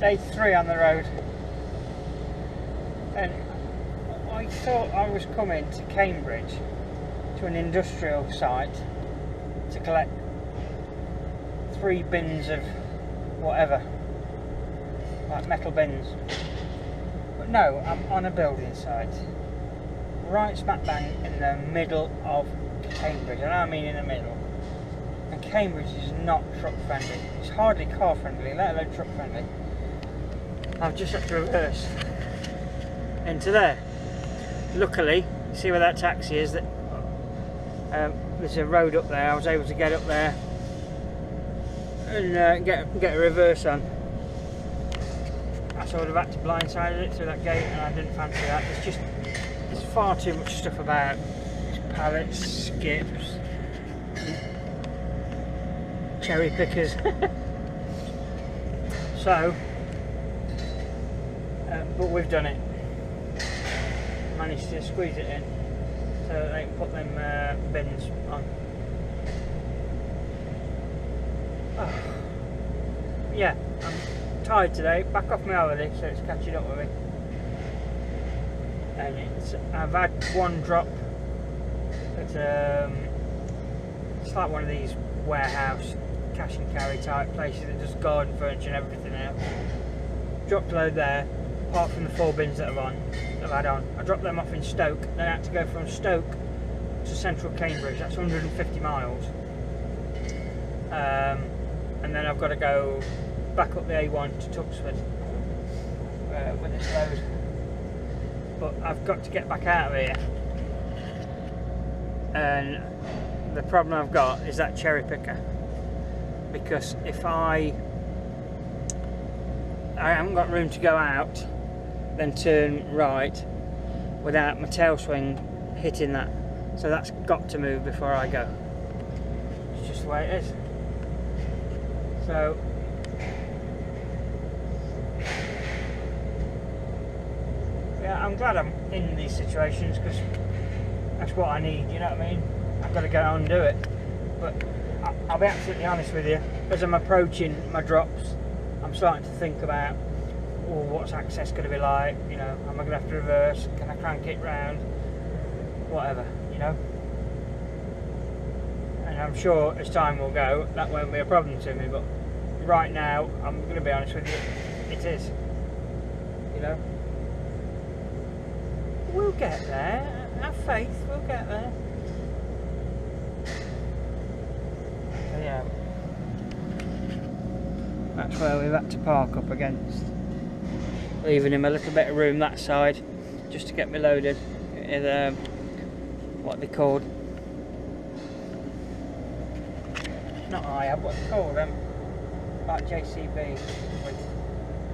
Day 3 on the road, and I thought I was coming to Cambridge to an industrial site to collect 3 bins of whatever, like metal bins, but no, I'm on a building site right smack bang in the middle of Cambridge, and I mean in the middle. And Cambridge is not truck friendly, it's hardly car friendly, let alone truck friendly. I've just had to reverse into there. Luckily, see where that taxi is, that there's a road up there. I was able to get up there and get a reverse on. I would have had to blindside it through that gate, and I didn't fancy that. There's far too much stuff about. There's pallets, skips, cherry pickers. So, but we've done it. Managed to squeeze it in so that they can put them bins on. Oh. Yeah, I'm tired today, back off my holiday, so it's catching up with me. And I've had one drop at it's like one of these warehouse cash and carry type places that does garden furniture and everything else. Dropped a load there, apart from the 4 bins that I've had on. I dropped them off in Stoke, then I had to go from Stoke to central Cambridge, that's 150 miles. And then I've got to go back up the A1 to Tuxford with this load. But I've got to get back out of here. And the problem I've got is that cherry picker. Because if I haven't got room to go out, then turn right without my tail swing hitting that. So that's got to move before I go. It's just the way it is. So yeah, I'm glad I'm in these situations, because that's what I need, you know what I mean? I've got to go on and do it. But I'll be absolutely honest with you, as I'm approaching my drops, I'm starting to think about, oh, what's access going to be like, you know, am I going to have to reverse, can I crank it round, whatever, you know. And I'm sure as time will go, that won't be a problem to me, but right now, I'm going to be honest with you, it is, you know. We'll get there, have faith, we'll get there. So yeah, that's where we've had to park up against, leaving him a little bit of room that side just to get me loaded in what they called, not IAB, what they call them, like JCB with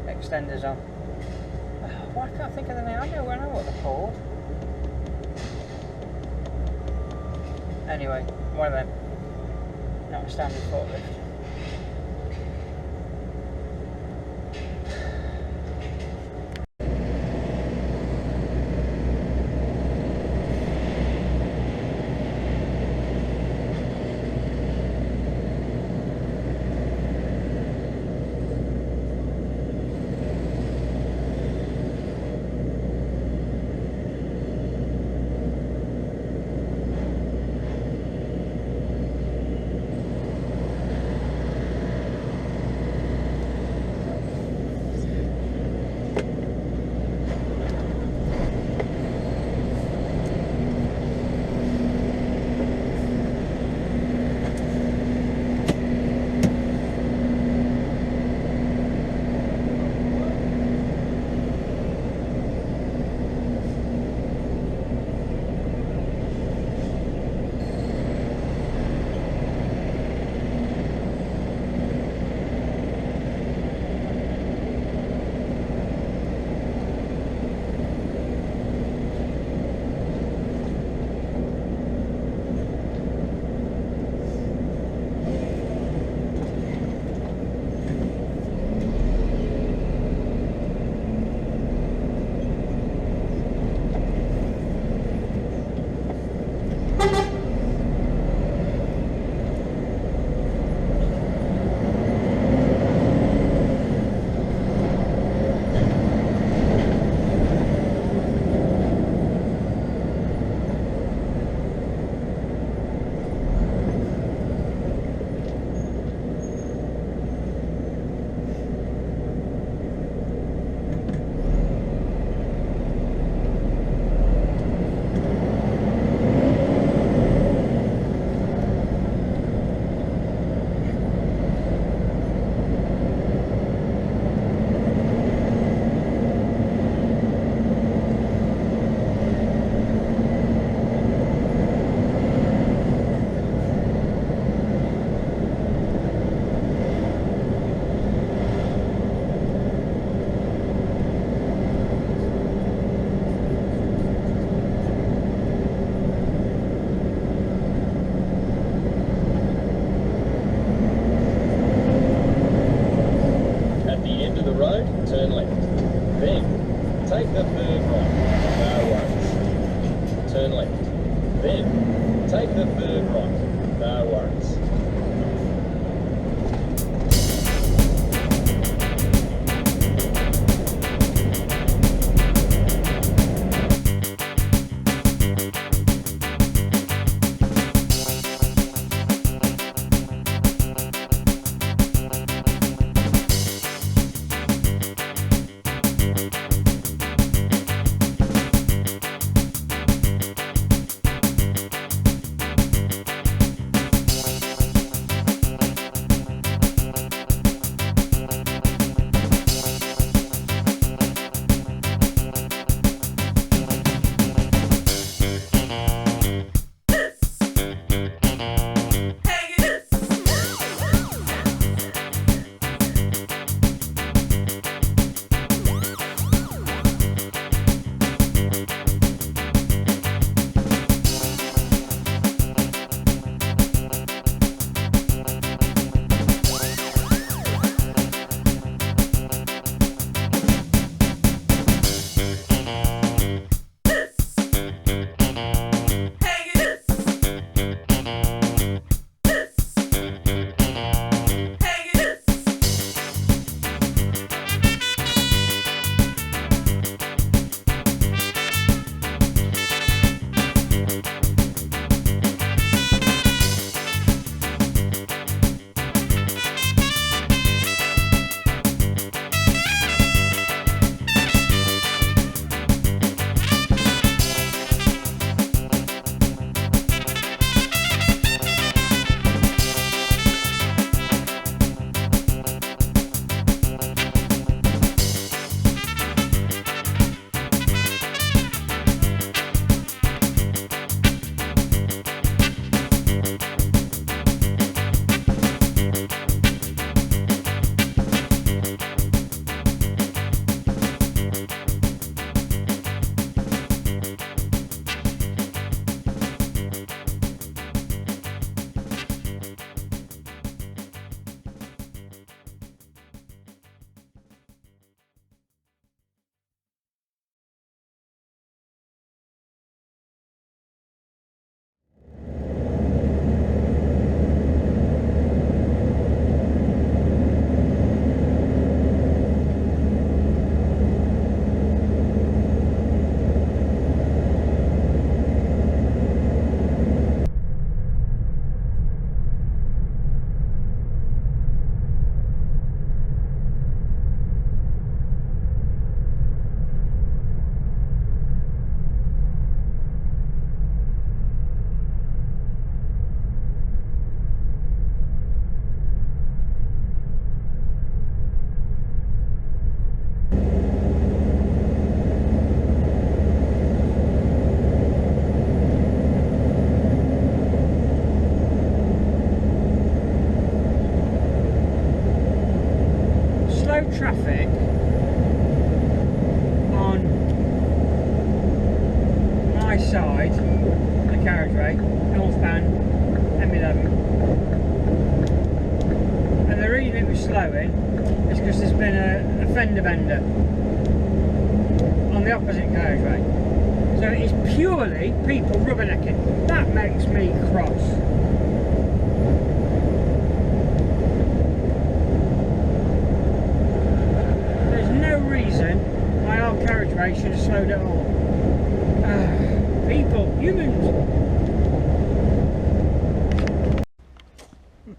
extenders on. Why can't I think of the name? I know what they're called. Anyway, one of them, not a standard forklift. turn left. Then, take the third right. No worries. Turn left. Then, take the third right. No worries. traffic on my side of the carriageway, northbound M11, and the reason it was slowing is because there's been a fender bender on the opposite carriageway. So it's purely people rubbernecking. That makes me cross. My old carriageway should have slowed it all. People, humans.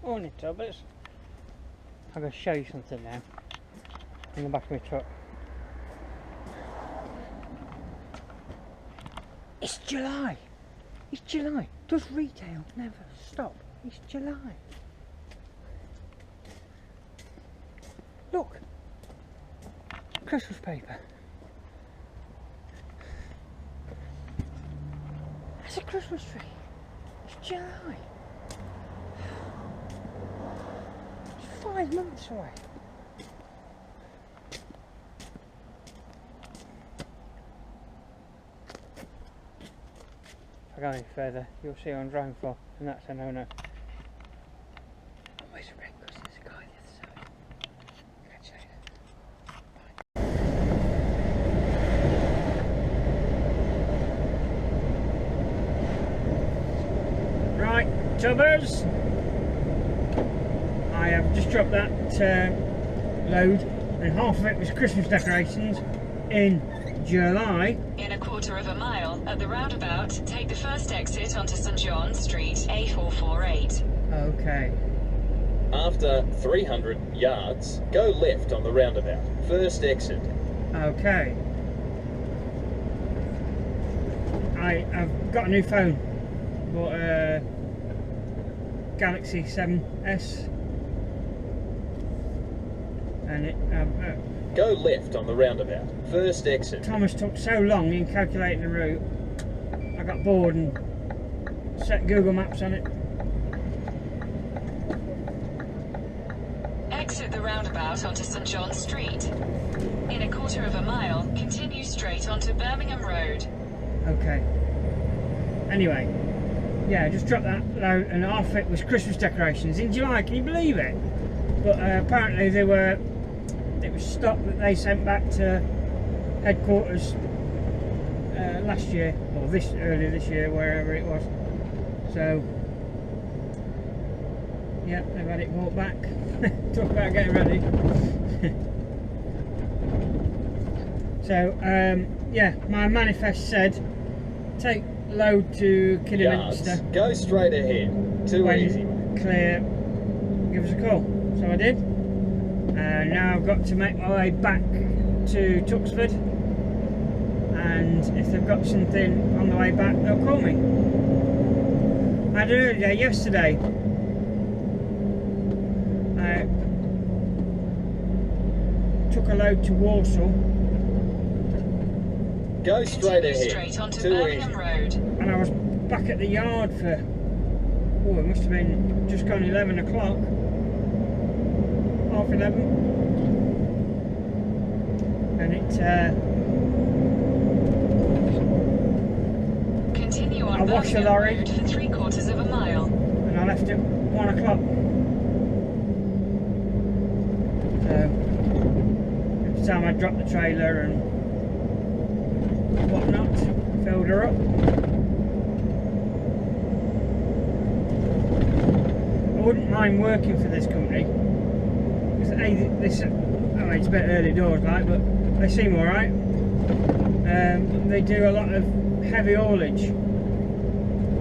Morning, Tubbers. I'm going to show you something now. In the back of my truck. It's July. It's July. Does retail never stop? It's July. Look. Christmas paper. That's a Christmas tree. It's July. It's 5 months away. If I go any further, you'll see what I'm driving for, and that's a no-no. I'm whispering because there's a guy on the other side. Catch you later. Bye. YouTubers. I have just dropped that load, and half of it was Christmas decorations in July. In a quarter of a mile at the roundabout, take the first exit onto St John Street, A448. Okay. After 300 yards, go left on the roundabout. First exit. Okay. I've got a new phone. Bought a Galaxy 7S. And it... Go left on the roundabout. First exit. Thomas took so long in calculating the route. I got bored and set Google Maps on it. Exit the roundabout onto St John Street. In a quarter of a mile, continue straight onto Birmingham Road. Okay. Anyway, yeah, I just dropped that load, and half of it was Christmas decorations in July. Can you believe it? But apparently it was stock that they sent back to headquarters last year, or earlier this year, wherever it was. So yeah, they've had it brought back. Talk about getting ready. So yeah, my manifest said take load to Kidderminster. Go straight ahead. Too easy. Clear. Give us a call. So I did. And now I've got to make my way back to Tuxford. And if they've got something on the way back, they'll call me. I had an early day yesterday. I took a load to Warsaw. Go straight ahead. Straight onto Too Birmingham easy. Road. And I was back at the yard for, oh, it must have been just gone 11 o'clock. Half 11. And Continue on I washed the Birmingham lorry. Road for 3/4 of a mile. And I left at 1 o'clock. So every time I dropped the trailer and whatnot, filled her up. I wouldn't mind working for this company, because I mean, it's a bit early doors, like, but they seem all right. They do a lot of heavy haulage,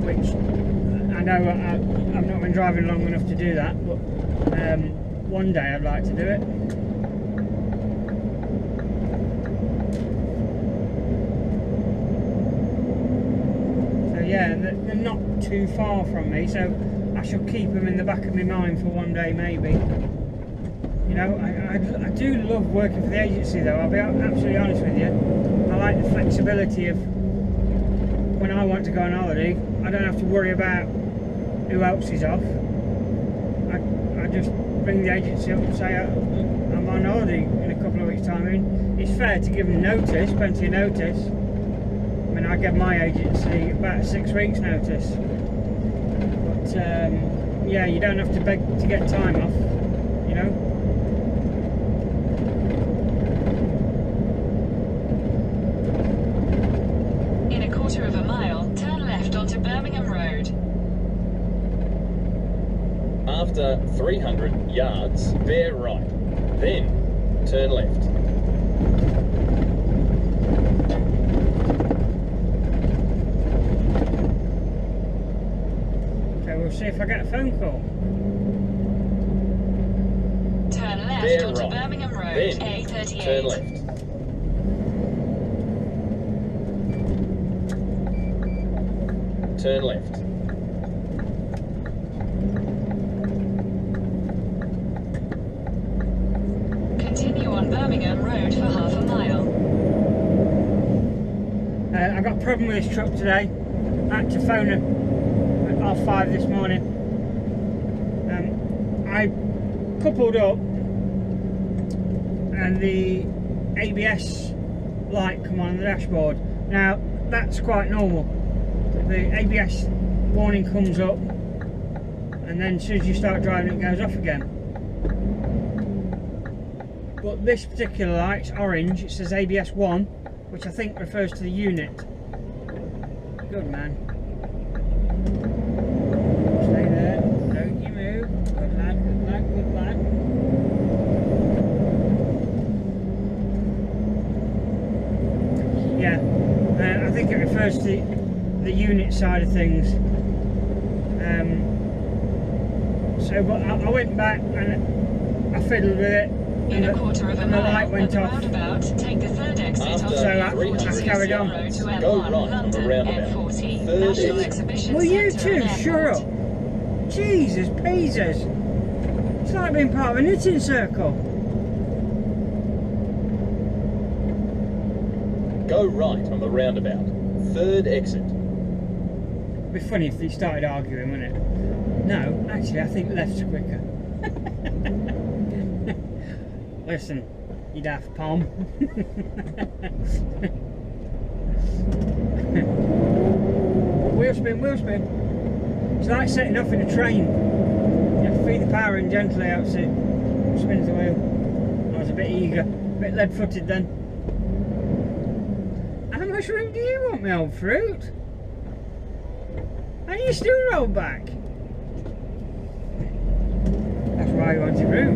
which I know I've not been driving long enough to do that, but one day I'd like to do it. So yeah, they're not too far from me, so I shall keep them in the back of my mind for one day maybe. You know, I do love working for the agency though, I'll be absolutely honest with you. I like the flexibility of when I want to go on holiday, I don't have to worry about who else is off. I just bring the agency up and say I'm on holiday in a couple of weeks' time. I mean, it's fair to give them notice, plenty of notice. I mean, I give my agency about 6 weeks' notice. But yeah, you don't have to beg to get time off, you know. In a quarter of a mile, turn left onto Birmingham Road. After 300 yards, bear right. Then turn left. Okay, we'll see if I get a phone call. Turn left Bear onto right. Birmingham Road, Then A38. turn left. Turn left. Continue on Birmingham Road for half a mile. I got a problem with this truck today. I had to phone her at 5:30 this morning. I coupled up and the ABS light come on the dashboard. Now that's quite normal. The ABS warning comes up and then as soon as you start driving it goes off again. But this particular light's orange, it says ABS 1, which I think refers to the unit. Good man. Stay there. think it refers to the unit side of things. So but I went back and I fiddled with it. In a quarter of a the light mile went at the off. roundabout, take the third exit After onto So I M43 carried on. Road to Go M1 right on the London, roundabout. M40 Third National exit. Exhibition Will you Centre two and shut Airport. up? Jesus, Peters. It's like being part of a knitting circle. Go right on the roundabout. Third exit. It'd be funny if they started arguing, wouldn't it? No, actually, I think left's quicker. Listen, you daft palm. Wheel spin, wheel spin. It's like setting off in a train. You have to feed the power in gently out so it spins the wheel. I was a bit eager, a bit lead-footed then. How much room do you want, my old fruit? And you still roll back? That's why you wanted room.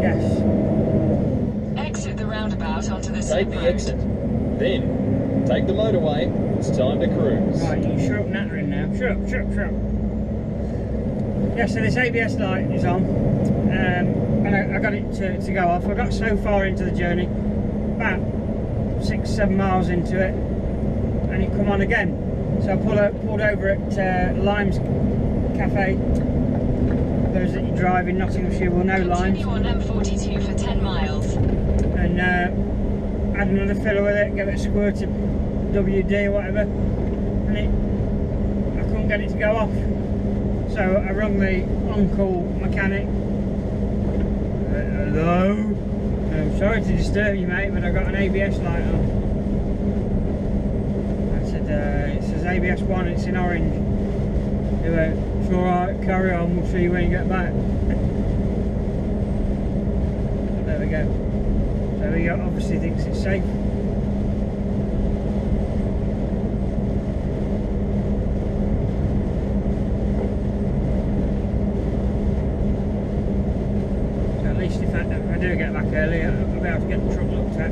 Yes. Exit the roundabout onto the Take slip the road. exit. Then, take the motorway. It's time to cruise. Right, you shut up nattering now. Shut up, shut up, shut up. Yeah, so this ABS light is on. And I got it to go off. I got so far into the journey, about 6-7 miles into it, and it come on again. So I pulled over at Limes Cafe. Those that you drive in Nottinghamshire will know Limes. Continue on M42 for 10 miles. And had another fiddle with it, gave it a squirt of WD or whatever, and I couldn't get it to go off. So I rung the on-call mechanic. Hello? I'm sorry to disturb you, mate, but I got an ABS light on. I said, it says ABS 1, it's in orange. He went, it's alright, carry on, we'll see you when you get back. There we go. So he obviously thinks it's safe. So at least if I do get back early, I'll be able to get the truck looked at.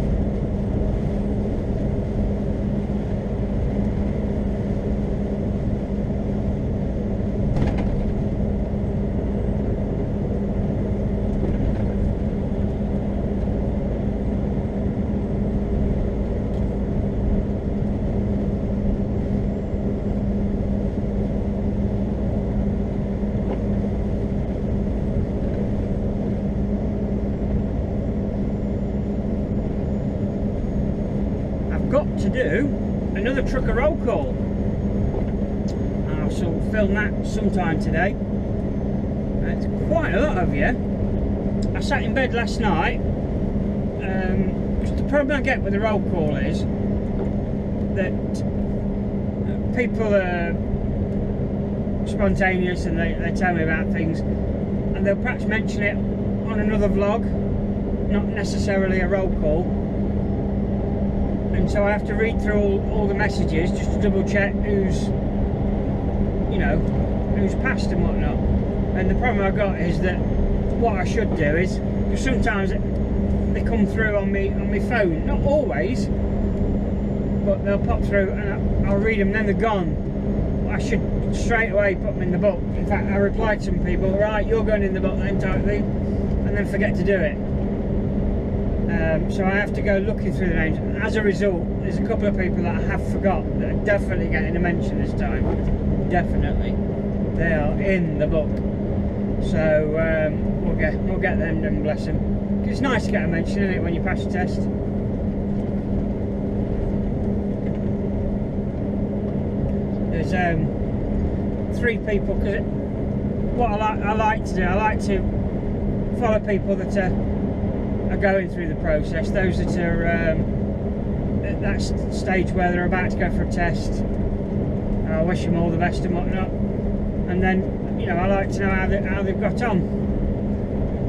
Got to do another trucker roll call. I shall film that sometime today. It's quite a lot of you. I sat in bed last night. The problem I get with the roll call is that people are spontaneous and they tell me about things, and they'll perhaps mention it on another vlog, not necessarily a roll call. And so I have to read through all the messages just to double check who's passed and whatnot. And the problem I've got is that what I should do is, because sometimes they come through on my phone, not always, but they'll pop through and I'll read them, then they're gone. I should straight away put them in the book. In fact, I replied to some people, right, you're going in the book then type thing, and then forget to do it. So I have to go looking through the names. As a result, there's a couple of people that I have forgot that are definitely getting a mention this time. Definitely, they are in the book. So we'll get them done, bless them. It's nice to get a mention, isn't it, when you pass your test? There's 3 people, because what I like to do, I like to follow people that are going through the process, those that are at that stage where they're about to go for a test. I wish them all the best and whatnot, and then I like to know how they've got on.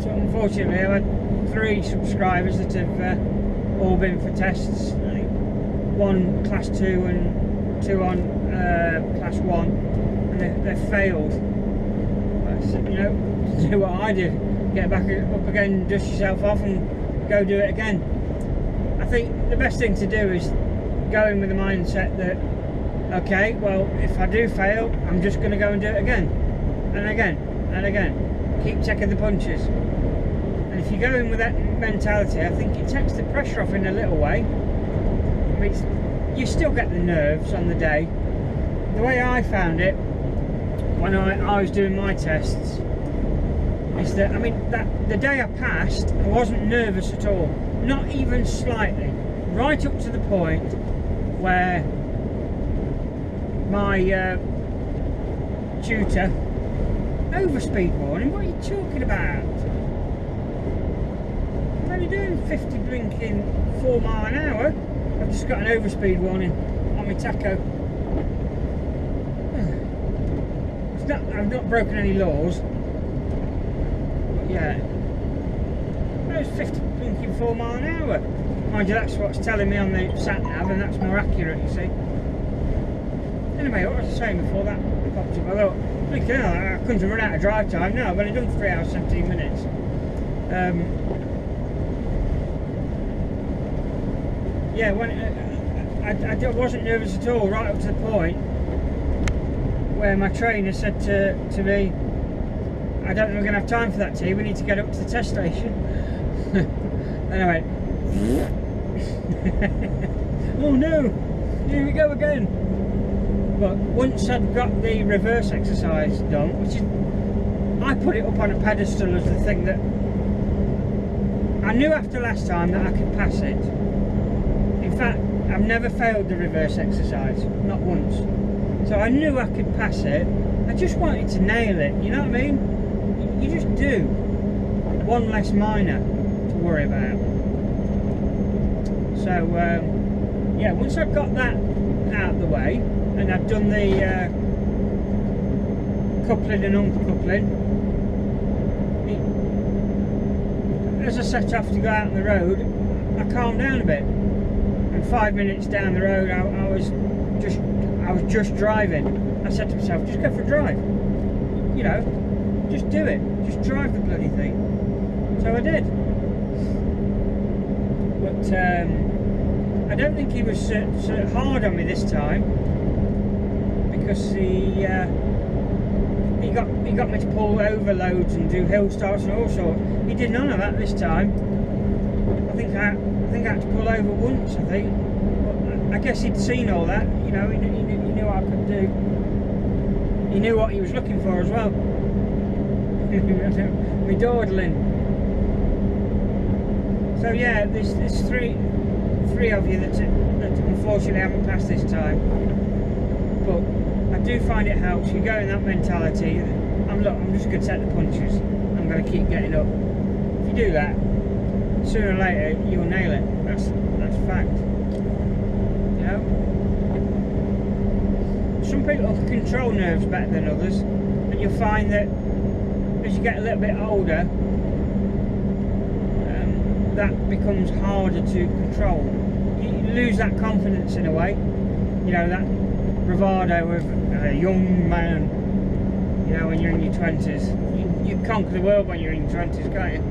So unfortunately I've had 3 subscribers that have all been for tests. I think 1 class 2 and 2 on class 1, and they've failed. But, do what I do, get back up again, dust yourself off and go do it again. I think the best thing to do is go in with the mindset that, okay, well, if I do fail, I'm just going to go and do it again and again and again. Keep checking the punches. And if you go in with that mentality, I think it takes the pressure off in a little way. I mean, you still get the nerves on the day. The way I found it when I was doing my tests is that, I mean, the day I passed, I wasn't nervous at all, not even slightly, right up to the point where my tutor, overspeed warning, what are you talking about? I'm only doing 50 blinking 4 mile an hour. I've just got an overspeed warning on my tacho. I've not broken any laws. But yeah, that was 50 blinking 4 mile an hour. Mind you, that's what's telling me on the sat nav, and that's more accurate, you see. Anyway, what was I saying before that popped up? I thought, blinking hell, I couldn't have run out of drive time. No, I've only done 3 hours 17 minutes. Yeah, when I wasn't nervous at all, right up to the point where my trainer said to me, I don't think we're going to have time for that, T, we need to get up to the test station. And I went, oh no, here we go again. But once I'd got the reverse exercise done, which is, I put it up on a pedestal as the thing that I knew after last time that I could pass it. In fact, I've never failed the reverse exercise, not once. So I knew I could pass it. I just wanted to nail it, you know what I mean? You just do. One less minor to worry about. So, yeah, once I've got that out of the way, and I've done the coupling and uncoupling, as I set off to go out on the road, I calmed down a bit. And 5 minutes down the road, I was just driving. I said to myself, just go for a drive. You know, just do it. Just drive the bloody thing. So I did. But I don't think he was so hard on me this time, because he got me to pull overloads and do hill starts and all sorts. He did none of that this time. I think I had to pull over once, I think. But I guess he'd seen all that, you know, he knew what I could do. He knew what he was looking for as well. Me dawdling. So yeah, there's three of you that unfortunately haven't passed this time. But I do find it helps. You go in that mentality, I'm just going to take the punches. I'm going to keep getting up. If you do that, sooner or later you'll nail it. That's fact. You know, some people control nerves better than others, and you'll find that as you get a little bit older, that becomes harder to control. You lose that confidence in a way. You know, that bravado of a young man. You know, when you're in your 20s, you conquer the world when you're in your 20s, can't you?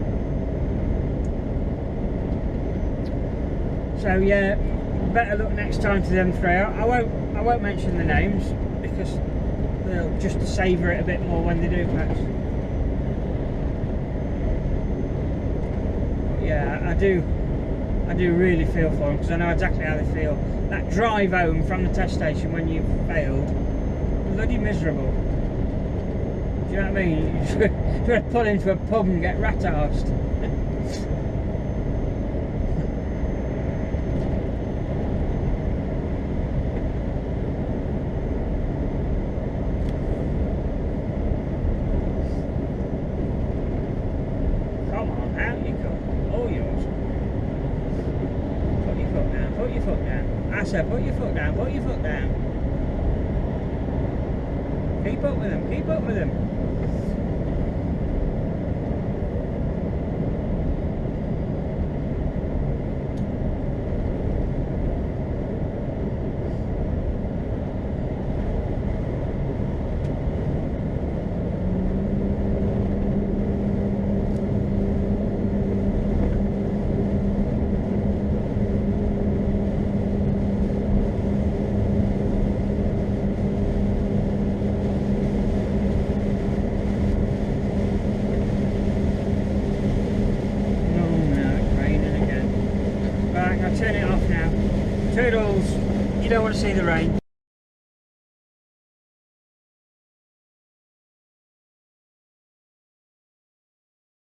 So yeah, better luck next time to them three. I won't mention the names because they'll just savour it a bit more when they do pass. But yeah, I do really feel for them, because I know exactly how they feel. That drive home from the test station when you've failed, bloody miserable. Do you know what I mean? You just want to pull into a pub and get rat-arsed. Put your foot down, put your foot down. Keep up with them, keep up with them. Toodles. You don't want to see the rain.